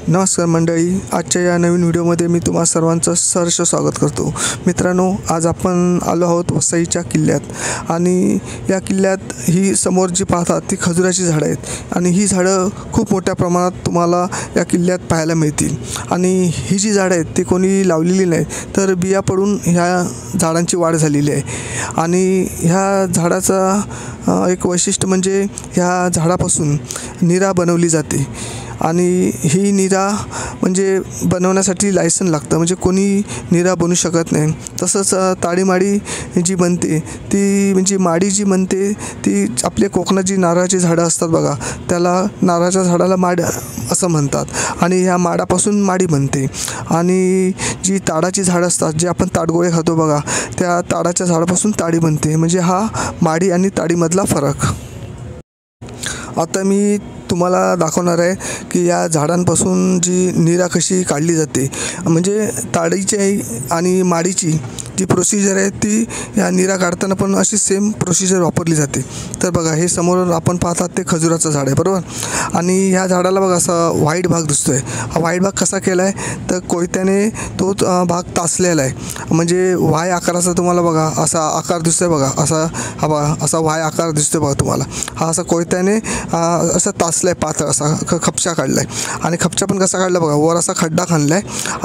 नमस्कार मंडळी, आजच्या या नवीन व्हिडिओमध्ये मी तुम्हा सर्वांचं सहर्ष स्वागत करतो। मित्रांनो, आज आपण आलो आहोत वसईच्या किल्ल्यात आणि या किल्ल्यात ही समोर जी पाहतात ती खजुराची झाडं आहेत आणि ही झाडं खूप मोठ्या प्रमाणात तुम्हाला या किल्ल्यात पाहायला मिळतील। आणि ही जी झाडं आहेत ती कोणी लावलेली नाही, तर बिया पडून ह्या झाडांची वाढ झालेली आहे। आणि ह्या झाडाचा एक वैशिष्ट्य म्हणजे ह्या झाडापासून नीरा बनवली जाते आणि ही नीरा म्हणजे बनवण्यासाठी लायसन लागतं, म्हणजे कोणी नीरा बनवू शकत नाही। तसंच ताडीमाडी जी बनते ती म्हणजे माडी जी बनते ती आपल्या कोकणात जी नारळाची झाडं असतात बघा, त्याला नारळाच्या झाडाला माड असं म्हणतात आणि ह्या माडापासून माडी बनते। आणि जी ताडाची झाडं असतात, जे आपण ताडगोळे खातो बघा, त्या ताडाच्या झाडापासून ताडी बनते। म्हणजे हा माडी आणि ताडीमधला फरक। आता मी तुम्हाला दाखवणार आहे की या झाडांपासून जी नीरा कशी काढली जाते। म्हणजे ताडीची आणि माडीची जी प्रोसिजर आहे ती या नीरा काढताना पण अशी सेम प्रोसिजर वापरली जाते। तर बघा, हे समोर आपण पाहतात ते खजुराचं झाड आहे, बरोबर। आणि ह्या झाडाला बघा असा व्हाईट भाग दिसतोय। हा व्हाईट भाग कसा केला आहे तर कोयत्याने तो भाग तासलेला आहे, म्हणजे वाय आकाराचा तुम्हाला बघा असा आकार दिसतोय बघा, असा हा बघा असा वाय आकार दिसतोय बघा तुम्हाला। हा असा कोयत्याने असा तासला आहे, पातळ असा खपचा काढला आहे। आणि खपचा पण कसा काढला बघा, वर असा खड्डा खणला आहे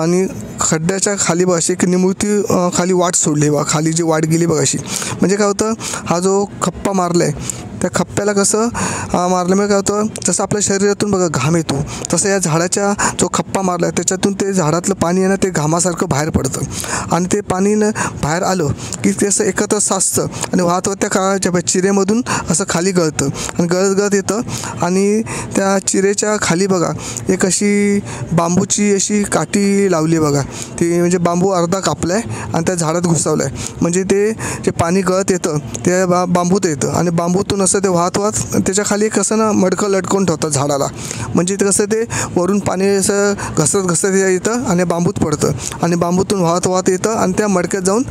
आणि खड्ड्याच्या खाली बघा अशी एक निमुळती खाली वाट सोडली बघा, खाली जी वाट गेली बघा अशी। म्हणजे काय होतं, हा जो खप्पा मारला आहे त्या खप्प्याला कसं मारल्यामुळे काय होतं, जसं आपल्या शरीरातून बघा घाम येतो, तसं या झाडाच्या जो खप्पा मारला आहे त्याच्यातून ते झाडातलं पाणी आहे ना ते घामासारखं बाहेर पडतं आणि ते पाणी बाहेर आलं की ते असं एकत्र साचतं आणि वाहत त्या काळाच्या चिरेमधून असं खाली गळतं आणि गळत येतं। आणि त्या चिरेच्या खाली बघा एक अशी बांबूची अशी काठी लावली आहे बघा, ती म्हणजे बांबू अर्धा कापला आहे आणि त्या झाडात घुसवलं आहे। म्हणजे ते जे पाणी गळत येतं ते बांबूत येतं आणि बांबूतून असं ते वाहत त्याच्या खाली एक असं ना मडकं लटकून ठेवतात झाडाला, म्हणजे ते कसं ते वरून पाणी असं घसरत येतं आणि बांबूत पडतं आणि बांबूतून वाहत येतं आणि त्या मडक्यात जाऊन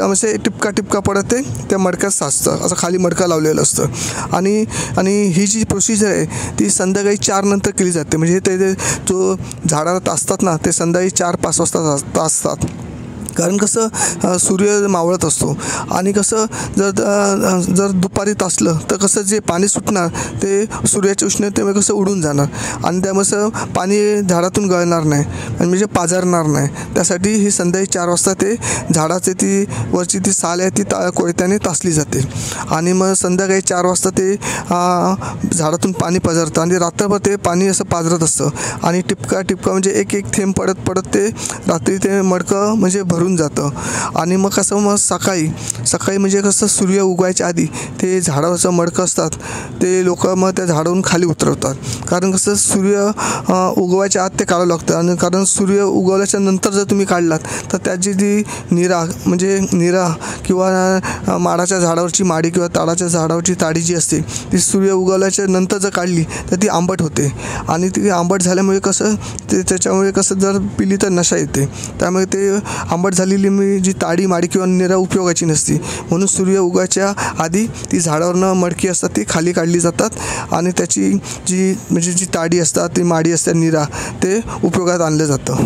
असे टिपका पडत ते त्या मडक्यात साचतं, असं खाली मडकं लावलेलं असतं। आणि ही जी प्रोसिजर आहे ती संध्याकाळी 4 नंतर केली जाते। म्हणजे ते जो झाडाला तासतात ना ते संध्याकाळी 4-5 वाजता तासतात, कारण कसं सूर्य मावळत असतो आणि कसं जर दुपारी तासलं तर कसं जे पाणी सुटणार ते सूर्याच्या उष्णतेमुळे कसं उडून जाणार आणि त्यामुळे पाणी झाडातून गळणार नाही आणि म्हणजे पाझरणार नाही। त्यासाठी ही संध्याकाळी 4 वाजता ते झाडाचे ती वरची ती साल आहे ती कोयत्याने तासली जाते आणि मग संध्याकाळी 4 वाजता ते झाडातून पाणी पसरतं आणि रात्रभर ते पाणी असं पाझरत असतं आणि टिपका म्हणजे एक थेंब पडत ते रात्री ते मडकं म्हणजे भरून जातं। आणि मग कसं मग सकाळी म्हणजे कसं सूर्य उगवायच्या आधी ते झाडावरचं मडकं असतात ते लोक मग त्या झाडावरून खाली उतरवतात, कारण कसं सूर्य उगवायच्या आत ते काढावं लागतं। आणि कारण सूर्य उगवल्याच्या नंतर जर तुम्ही काढलात तर त्याची जी नीरा किंवा माडाच्या झाडावरची माडी किंवा ताडाच्या झाडावरची ताडी जी असते ती सूर्य उगवल्याच्या नंतर जर काढली तर ती आंबट होते आणि ती आंबट झाल्यामुळे कसं त्याच्यामुळे कसं जर पिली तर नशा येते, त्यामुळे ते आंबट झालेली जी ताडी माडी किंवा नीरा उपयोगाची नसती। म्हणून सूर्य उगायच्या आधी ती झाडावरनं मडकी असतात ती खाली काढली जातात आणि त्याची जी ताडी असतात ती माडी असते नीरा ते उपयोगात आणलं जातं।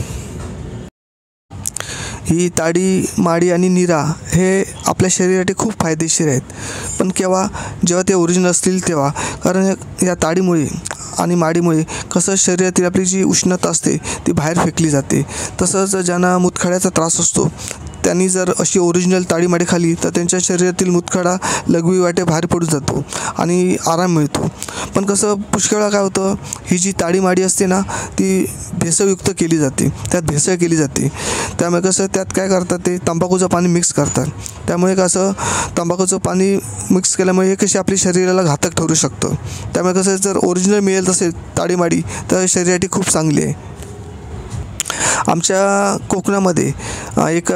ही ताडी माडी आणि नीरा हे आपल्या शरीरासाठी खूप फायदेशीर आहेत, पण जेव्हा ते ओरिजिनल असतील तेव्हा, कारण या ताडीमुळे आणि माडीमुळे कसं शरीरातील आपली जी उष्णता असते ती बाहेर फेकली जाते। तसंच ज्यांना मूतखड्याचा त्रास असतो त्यांनी जर अशी ओरिजिनल ताडी माडी खाली तर त्यांच्या शरीरातील मूतखडा लघवी वाटे बाहेर पडून जातो आणि आराम मिळतो। पण कसं पुष्कळ वेळा काय होतं, ही जी ताडी माडी असते ना ती भेसळयुक्त केली जाते, त्यात भेसळ केली जाते। त्यामुळे कसं त्यात काय करतात ते तंबाखूचं पाणी मिक्स करतात, त्यामुळे कसं तंबाखूचं पाणी मिक्स केल्यामुळे हे कशी आपल्या शरीराला घातक ठरू शकतं। त्यामुळे कसं जर ओरिजिनल मिळेल तसेल ताडी माडी तर शरीरासाठी खूप चांगली आहे। आमच्या कोकणामध्ये एक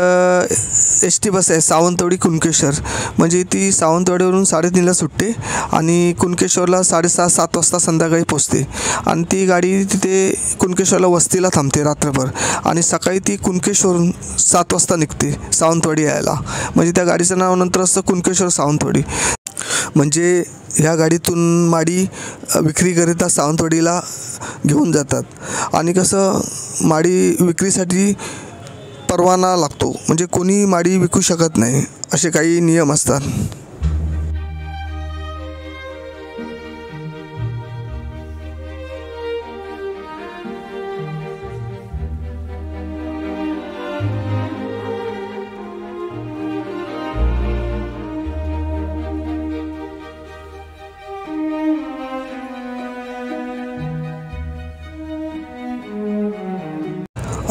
एस टी बस आहे सावंतवाडी कुणकेश्वर, म्हणजे ती सावंतवाडीवरून 3:30ला सुटते आणि कुणकेश्वरला 6:30-7 वाजता संध्याकाळी पोचते आणि ती गाडी तिथे कुणकेश्वरला वस्तीला थांबते रात्रभर आणि सकाळी ती कुणकेश्वरून 7 वाजता निघते सावंतवाडी यायला। म्हणजे त्या गाडीचं नाव नंतर असतं कुणकेश्वर सावंतवाडी। म्हणजे ह्या गाडीतून माडी विक्रीकरिता सावंतवाडीला घेऊन जातात. आणि कसं माडी विक्रीसाठी परवाना लागतो, म्हणजे कोणी माडी विकू शकत नाही, असे काही नियम असतात.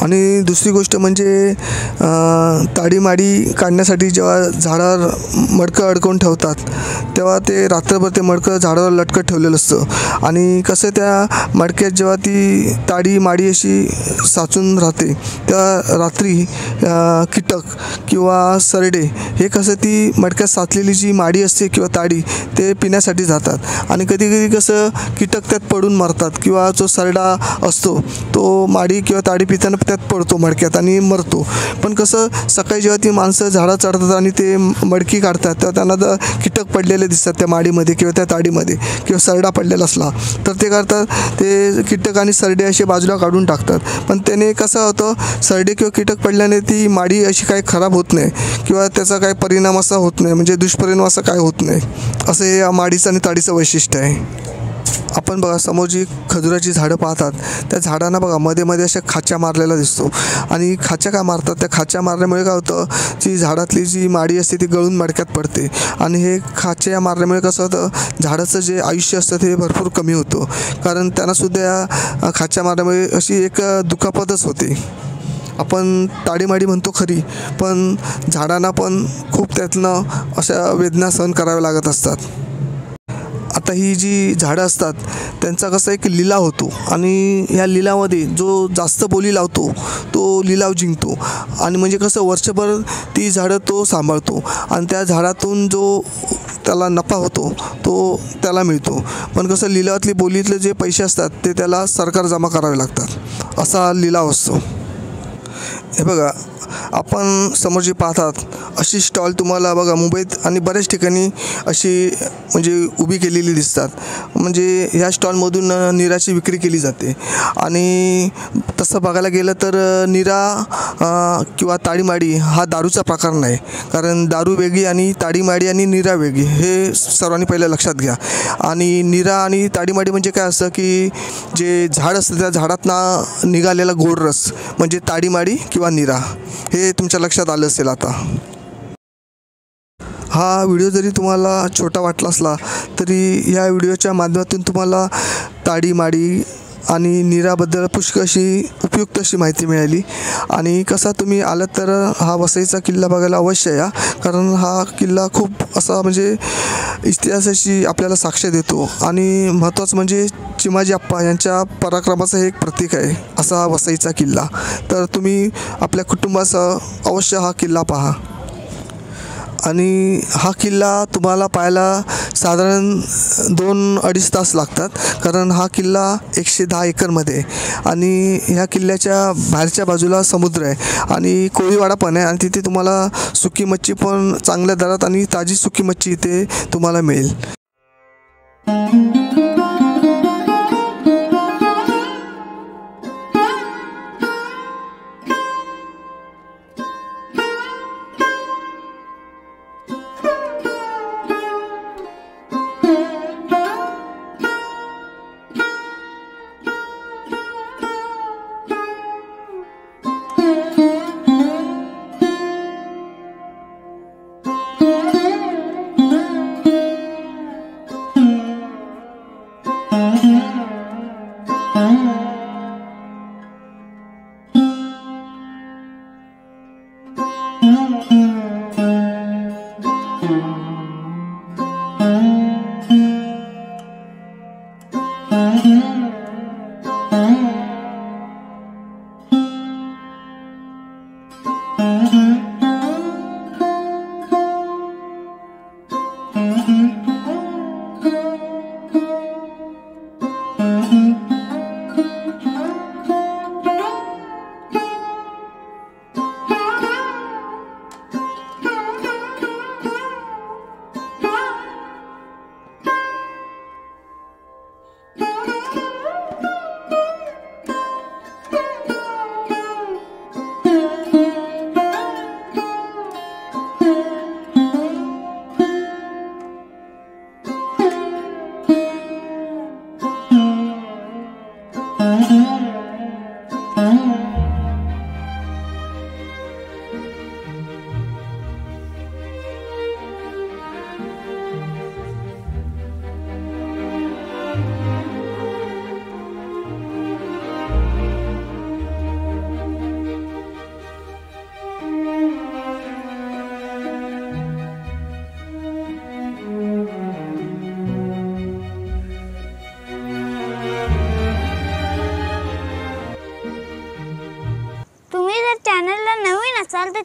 आणि दुसरी गोष्ट म्हणजे ताडीमाडी काढण्यासाठी जेव्हा झाडावर मडकं अडकवून ठेवतात तेव्हा ते रात्रभर ते मडकं झाडावर लटकत ठेवलेलं असतं. आणि कसं त्या मडक्यात जेव्हा ती ताडी माडी अशी साचून राहते तेव्हा रात्री कीटक किंवा सरडे हे कसं ती मडक्यात साचलेली जी माडी असते किंवा ताडी ते पिण्यासाठी जातात. आणि कधी कधी कसं कीटक त्यात पडून मरतात किंवा जो सरडा असतो तो माडी किंवा ताडी पिताना त्यात पडतो मडक्यात आणि मरतो. पण कसं सकाळी जेव्हा ती माणसं झाडं चढतात आणि ते मडकी काढतात तेव्हा त्यांना कीटक पडलेले दिसतात त्या माडीमध्ये किंवा त्या ताडीमध्ये किंवा सरडा पडलेला असला तर ते करतात ते कीटक आणि सरडे असे बाजूला काढून टाकतात. पण त्याने कसं होतं, सरडे किंवा कीटक पडल्याने ती माडी अशी काही खराब होत नाही किंवा त्याचा काही परिणाम असा होत नाही, म्हणजे दुष्परिणाम असा काय होत नाही. असं हे या माडीचं आणि ताडीचं वैशिष्ट्य आहे. आपण बघा समोर जी खजुराची झाडं पाहतात त्या झाडांना बघा मध्ये मध्ये अशा खाच्या मारलेला दिसतो. आणि खाच्या का मारतात, त्या खाच्या मारल्यामुळे काय होतं, जी झाडातली जी माडी असते ती गळून मडक्यात पडते. आणि हे खाच्या मारल्यामुळे कसं होतं, झाडाचं जे आयुष्य असतं ते भरपूर कमी होतं, कारण त्यांनासुद्धा या खाच्या मारल्यामुळे अशी एक दुखापतच होते. आपण ताडीमाडी म्हणतो खरी, पण झाडांना पण खूप त्यातनं अशा वेदना सहन कराव्या लागत असतात. आता ही जी झाडं असतात त्यांचा कसा एक लिलाव होतो आणि ह्या लिलावामध्ये जो जास्त बोली लावतो तो लिलाव जिंकतो. आणि म्हणजे कसं वर्षभर ती झाडं तो सांभाळतो आणि त्या झाडातून जो त्याला नफा होतो तो त्याला मिळतो. पण कसं लिलावातली बोलीतले जे पैसे असतात ते त्याला सरकार जमा करावे लागतात, असा लिलाव असतो. हे बघा आपण समोर जी पाहतात अशी स्टॉल तुम्हाला बघा मुंबईत आणि बऱ्याच ठिकाणी अशी म्हणजे उभी केलेली दिसतात. म्हणजे ह्या स्टॉलमधून निराची विक्री केली जाते. आणि तसं बघायला गेलं तर निरा किंवा ताडीमाडी हा दारूचा प्रकार नाही, कारण दारू वेगळी आणि ताडीमाडी आणि निरा वेगळी, हे सर्वांनी पहिलं लक्षात घ्या. आणि निरा आणि ताडीमाडी म्हणजे काय असतं की जे झाड असतं त्या झाडातनं निघालेला गोड रस म्हणजे ताडीमाडी किंवा निरा, हे तुमच्या लक्षात आलं असेल आता. हा व्हिडिओ जरी तुम्हाला छोटा वाटला असला तरी या व्हिडिओच्या माध्यमातून तुम्हाला ताडीमाडी आणि निराबद्दल पुष्कळ अशी उपयुक्त अशी माहिती मिळाली. आणि कसा तुम्ही आलात तर हा वसईचा किल्ला बघायला अवश्य या, कारण हा किल्ला खूप असा म्हणजे इतिहासाची आपल्याला साक्ष देतो आणि महत्त्वाचं म्हणजे चिमाजी आप्पा यांच्या पराक्रमाचं हे एक प्रतीक आहे असा हा वसईचा किल्ला. तर तुम्ही आपल्या कुटुंबासह अवश्य हा किल्ला पहा. आणि हा किल्ला तुम्हाला पाहायला साधारण 2-2.5 तास लागतात, कारण हा किल्ला 110 एकरमध्ये आणि ह्या किल्ल्याच्या बाहेरच्या बाजूला समुद्र आहे आणि कोळीवाडा पण आहे. आणि तिथे तुम्हाला सुकी मच्छी पण चांगल्या दरात आणि ताजी सुकी मच्छी इथे तुम्हाला मिळेल.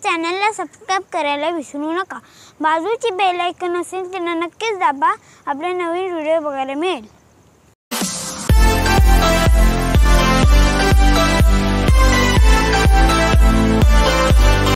चॅनलला सबस्क्राईब करायला विसरू नका. बाजूची बेल आयकॉन असेल त्यांना नक्कीच दाबा. आपले नवीन व्हिडिओ बघायला मिळेल.